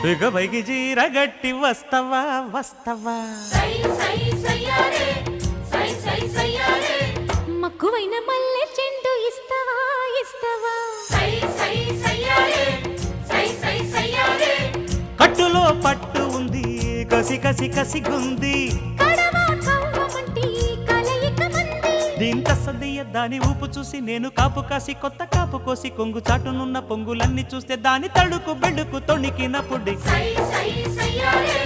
బిగబైకి జీరగట్టి వస్తవా వస్తవా మక్కువైన మల్లె చెండు ఇస్తవా ఇస్తవా కట్టులో పట్టు ఉంది కసి కసి కసిగుంది కడవా కవ్వమంటి కలయిక మంది దీంత సదయ్య దాని ఊపు చూసి నేను కాపు కాసి కొత్త కాపు కోసి కొంగు చాటునున్న పొంగులన్నీ చూస్తే దాని తడుకు బెడుకు తొణికినప్పుడు సయ్యారే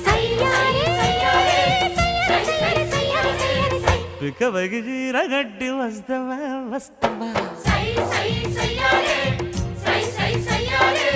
సయ్యారే సయ్యారే బిగబైకి జీరగట్టి వస్తవా వస్తవా సయ్యారే